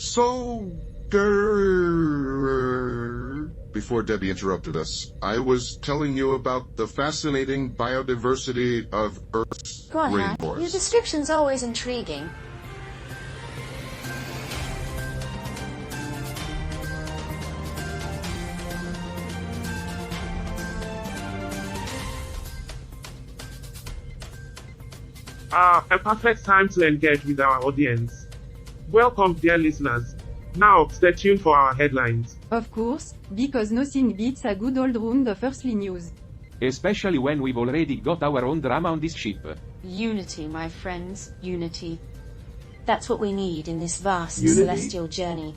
So, before Debbie interrupted us, I was telling you about the fascinating biodiversity of Earth's Go on, Hank. rainforests. Your description's always intriguing. A perfect time to engage with our audience. Welcome, dear listeners. Now, stay tuned for our headlines. Of course, because nothing beats a good old round of earthly news. Especially when we've already got our own drama on this ship. Unity, my friends, unity. That's what we need in this vast Unity? celestial journey.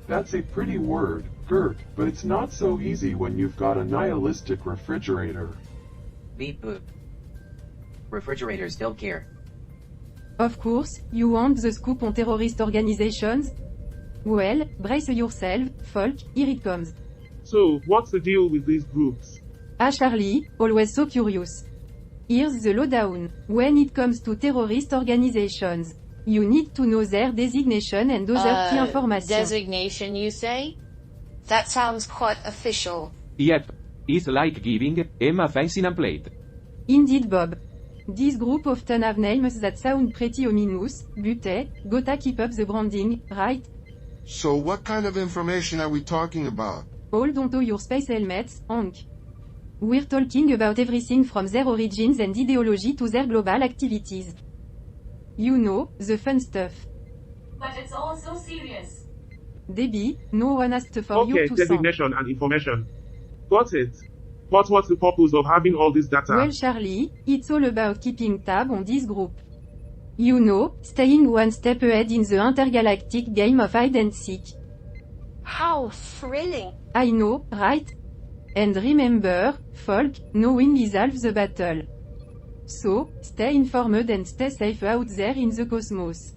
That's a pretty word, Gert, but it's not so easy when you've got a nihilistic refrigerator. Beep boop. Refrigerators don't care. Of course, you want the scoop on terrorist organizations? Well, brace yourself, folk, here it comes. So, what's the deal with these groups? Ah Charlie, always so curious. Here's the lowdown. When it comes to terrorist organizations, you need to know their designation and other key information. Designation, you say? That sounds quite official. Yep. It's like giving Emma a fancy nameplate. Indeed, Bob. This group often have names that sound pretty ominous, but gotta keep up the branding, right? So what kind of information are we talking about? Hold onto your space helmets, Hank. We're talking about everything from their origins and ideology to their global activities. You know, the fun stuff. But it's all so serious. Debbie, no one asked for you Okay, to designation and information. Got it. But what's the purpose of having all this data? Well, Charlie, it's all about keeping tab on this group. You know, staying one step ahead in the intergalactic game of hide and seek. How thrilling. I know, right? And remember, folk, knowing is half the battle. So, stay informed and stay safe out there in the cosmos.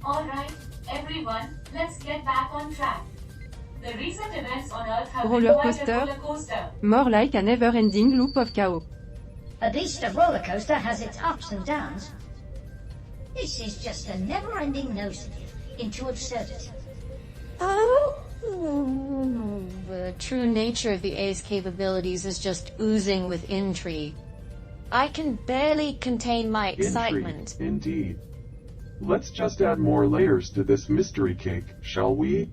Alright, everyone, let's get back on track. The recent events on Earth have Roller been quite coaster? a roller coaster. More like a never-ending loop of chaos. At least a roller coaster has its ups and downs. This is just a never-ending nosedive into absurdity. The true nature of the A's capabilities is just oozing with intrigue. I can barely contain my excitement. Intrigue, indeed. Let's just add more layers to this mystery cake, shall we?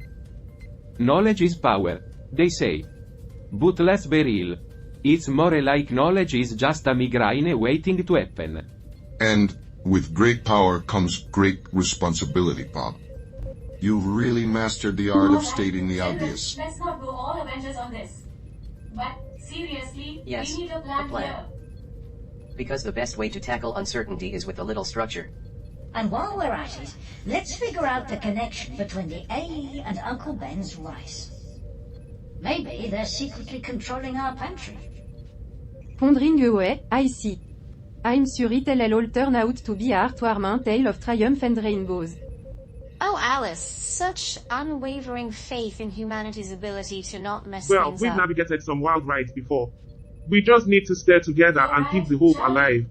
Knowledge is power, they say. But let's be real. It's more like knowledge is just a migraine waiting to happen. And with great power comes great responsibility, Bob. You've really mastered the art of stating the obvious. Let's not go all Avengers on this. But, seriously, Yes, we need a plan, a plan. here. Because the best way to tackle uncertainty is with a little structure. And while we're at it, let's figure out the connection between the A and Uncle Ben's rice. Maybe they're secretly controlling our pantry. Pondering away, I see. I'm sure it'll all turn out to be a heartwarming tale of triumph and rainbows. Oh, Alice, such unwavering faith in humanity's ability to not mess Well, things we've up. navigated some wild rides before. We just need to stay together and keep the hope alive.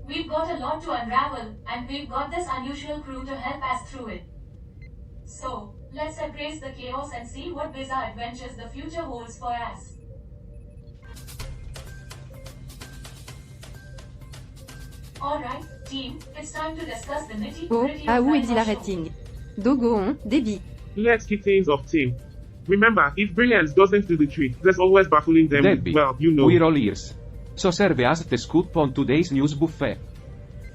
We've got a lot to unravel, and we've got this unusual crew to help us through it. So, let's embrace the chaos and see what bizarre adventures the future holds for us. Alright, team, it's time to discuss the Oh, nitty-gritty how of our show. exhilarating. Dogo on, Debbie. Let's kick things off, team. Remember, if brilliance doesn't do the trick, there's always baffling them with, Debbie, well, you know. we're all ears. So serve us the scoop on today's news buffet.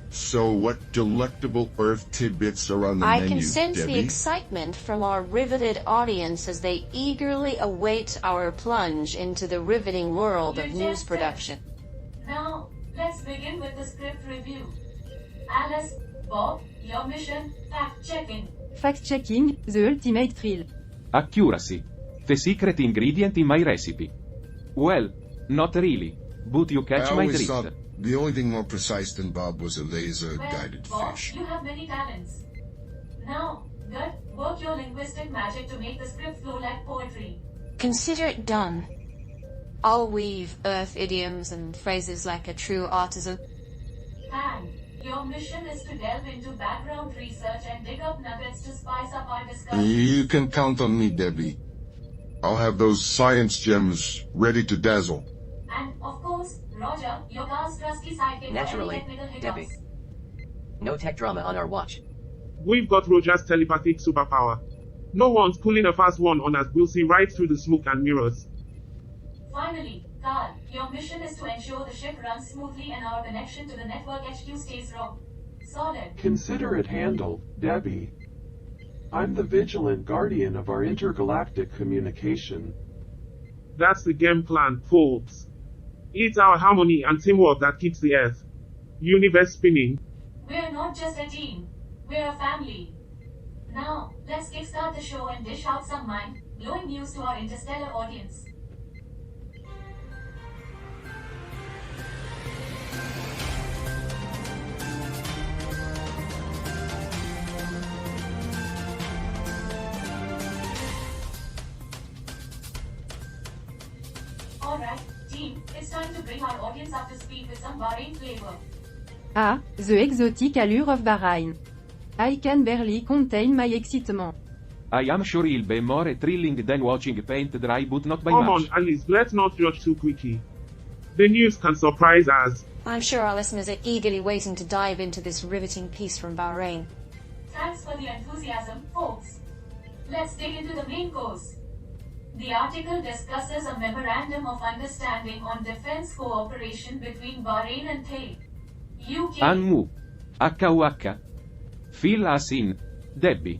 So what delectable Earth tidbits are on the I menu, can sense Debbie? the excitement from our riveted audience as they eagerly await our plunge into the riveting world of You news just production. Now, let's begin with the script review. Alice, Bob, your mission, fact-checking. Fact-checking, the ultimate thrill. Accuracy. The secret ingredient in my recipe. Well, not really. But you catch I my always drift. thought the only thing more precise than Bob was a laser-guided Bob, fish. you have many talents. Now linguistic magic to make the script flow like poetry. Consider it done. I'll weave Earth idioms and phrases like a true artisan. And your mission is to delve into background research and dig up nuggets to spice up our discussion. You can count on me, Debbie. I'll have those science gems ready to dazzle. And, of course, Roger, your car's trusty sidekick for Naturally, any technical Debbie. hiccups. No tech drama on our watch. We've got Roger's telepathic superpower. No one's pulling a fast one on us. We'll see right through the smoke and mirrors. Finally, Carl, your mission is to ensure the ship runs smoothly and our connection to the network HQ stays raw. Solid. Consider it handled, Debbie. I'm the vigilant guardian of our intergalactic communication. That's the game plan, folks. It's our harmony and teamwork that keeps the Earth universe spinning. We're not just a team, we're a family. Now, let's kickstart the show and dish out some mind-blowing news to our interstellar audience. Alright, team, it's time to bring our audience up to speed with some Bahrain flavor. Ah, the exotic allure of Bahrain. I can barely contain my excitement. I am sure it'll be more thrilling than watching paint dry, but not by Come much. on, Alice, let's not judge too quickly. The news can surprise us. I'm sure our listeners are eagerly waiting to dive into this riveting piece from Bahrain. Thanks for the enthusiasm, folks. Let's dig into the main course. The article discusses a memorandum of understanding on defense cooperation between Bahrain and Thai, UK. Anmu. HUH. Fill us in, Debbie.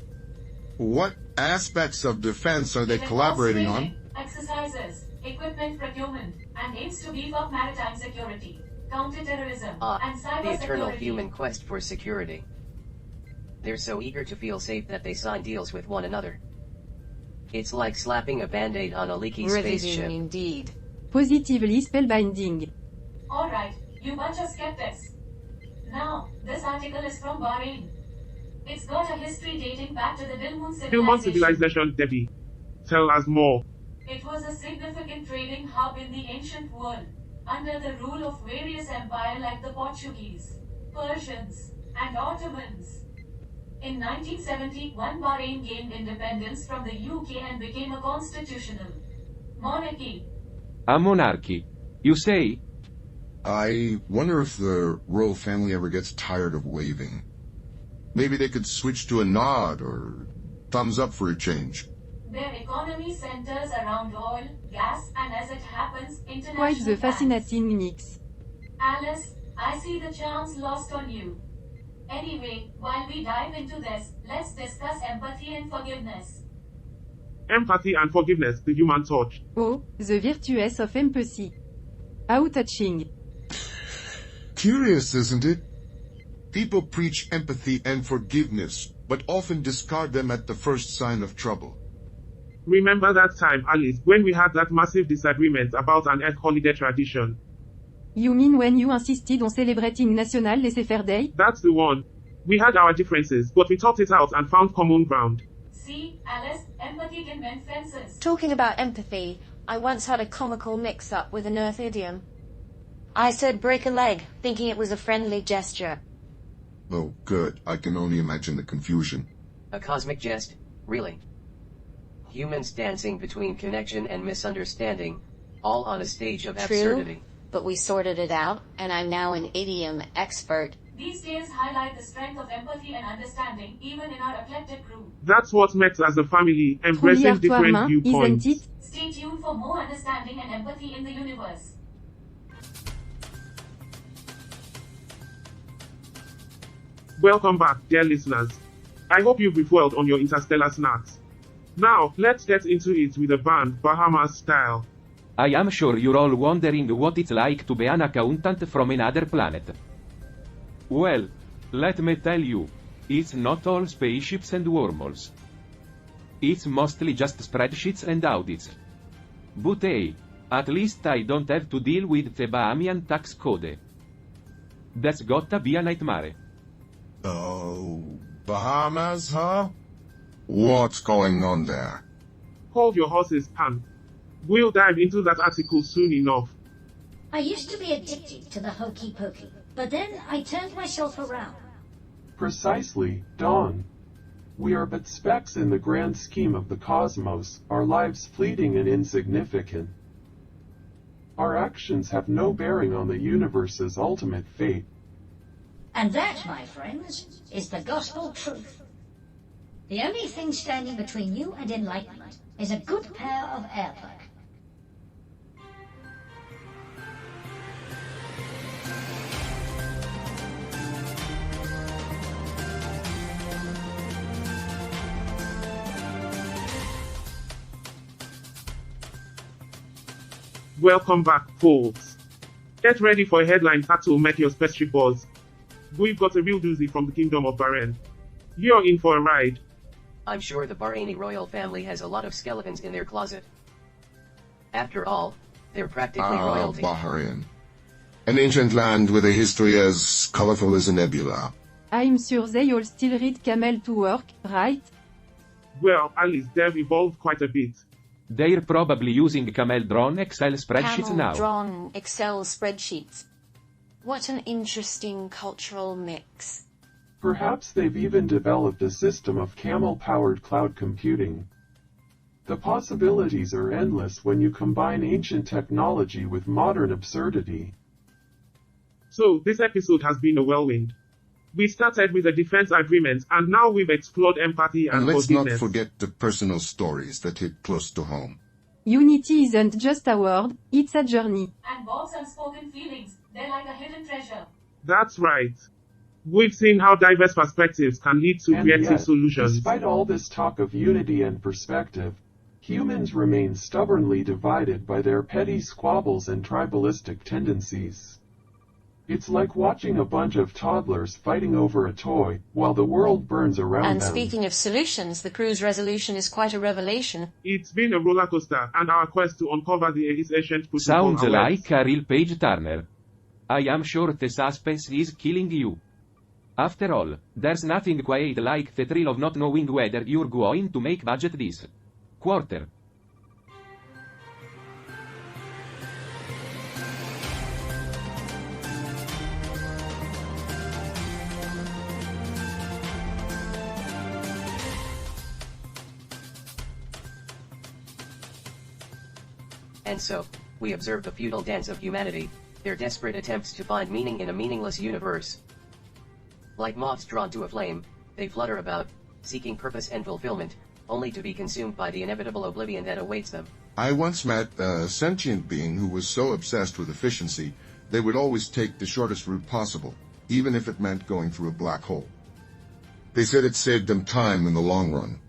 What aspects of defense are they It involves collaborating on? training, exercises, equipment procurement, and aims to beef up maritime security, counterterrorism, and The eternal cybersecurity. human quest for security. They're so eager to feel safe that they sign deals with one another. It's like slapping a band-aid on a leaky Riveting spaceship. indeed. Positively spellbinding. Alright, you bunch of skeptics. Now, this article is from Bahrain. It's got a history dating back to the Dilmun Human civilization. civilization, Debbie. Tell us more. It was a significant trading hub in the ancient world, under the rule of various empires like the Portuguese, Persians, and Ottomans. In 1971, Bahrain gained independence from the UK and became a constitutional monarchy. A monarchy. You say? I wonder if the royal family ever gets tired of waving. Maybe they could switch to a nod or thumbs up for a change. Their economy centers around oil, gas, and as it happens, international Quite the banks. fascinating mix. Alice, I see the chance lost on you. Anyway, while we dive into this, let's discuss empathy and forgiveness. Empathy and forgiveness, the human touch. Oh, the virtues of empathy. How touching. Curious, isn't it? People preach empathy and forgiveness, but often discard them at the first sign of trouble. Remember that time, Alice, when we had that massive disagreement about an Earth holiday tradition? You mean when you insisted on celebrating National Laissez-faire Day? That's the one. We had our differences, but we talked it out and found common ground. See, Alice, empathy can mend fences. Talking about empathy, I once had a comical mix-up with an Earth idiom. I said break a leg, thinking it was a friendly gesture. Oh, good. I can only imagine the confusion. A cosmic jest, really. Humans dancing between connection and misunderstanding, all on a stage of absurdity. True, but we sorted it out, and I'm now an idiom expert. These tales highlight the strength of empathy and understanding, even in our eclectic crew. That's what makes us a family, Truly embracing different heartwarming, viewpoints. isn't it? Stay tuned for more understanding and empathy in the universe. Welcome back, dear listeners. I hope you've refueled on your interstellar snacks. Now, let's get into it with a band, Bahamas style. I am sure you're all wondering what it's like to be an accountant from another planet. Well, let me tell you, it's not all spaceships and wormholes. It's mostly just spreadsheets and audits. But hey, at least I don't have to deal with the Bahamian tax code. That's gotta be a nightmare. Oh, Bahamas, huh? What's going on there? Hold your horses, Pan. We'll dive into that article soon enough. I used to be addicted to the hokey pokey, but then I turned myself around. Precisely, Dawn. We are but specks in the grand scheme of the cosmos, our lives fleeting and insignificant. Our actions have no bearing on the universe's ultimate fate. And that, my friends, is the gospel truth. The only thing standing between you and enlightenment is a good pair of earplugs. Welcome back, folks. Get ready for a headline that will make your spaceship buzz. We've got a real doozy from the Kingdom of Bahrain. You're in for a ride. I'm sure the Bahraini royal family has a lot of skeletons in their closet. After all, they're practically royalty. Bahrain. An ancient land with a history as colorful as a nebula. I'm sure they all still read Camel to work, right? Well, Alice, they've evolved quite a bit. They're probably using Camel-drawn Excel spreadsheets now. Camel-drawn Excel spreadsheets. What an interesting cultural mix. Perhaps they've even developed a system of camel-powered cloud computing. The possibilities are endless when you combine ancient technology with modern absurdity. So, this episode has been a whirlwind. We started with a defense agreement, and now we've explored empathy and let's forgiveness. not forget the personal stories that hit close to home. Unity isn't just a word, it's a journey. And Bob's unspoken feelings, they're like a hidden treasure. That's right. We've seen how diverse perspectives can lead to And creative yet, solutions. despite all this talk of unity and perspective, humans remain stubbornly divided by their petty squabbles and tribalistic tendencies. It's like watching a bunch of toddlers fighting over a toy, while the world burns around And them. speaking of solutions, the crew's resolution is quite a revelation. It's been a roller coaster, and our quest to uncover the ancient protocol Sounds awaits. like a real page turner. I am sure the suspense is killing you. After all, there's nothing quite like the thrill of not knowing whether you're going to make budget this quarter. And so, we observe the futile dance of humanity, their desperate attempts to find meaning in a meaningless universe. Like moths drawn to a flame, they flutter about, seeking purpose and fulfillment, only to be consumed by the inevitable oblivion that awaits them. I once met a sentient being who was so obsessed with efficiency, they would always take the shortest route possible, even if it meant going through a black hole. They said it saved them time in the long run.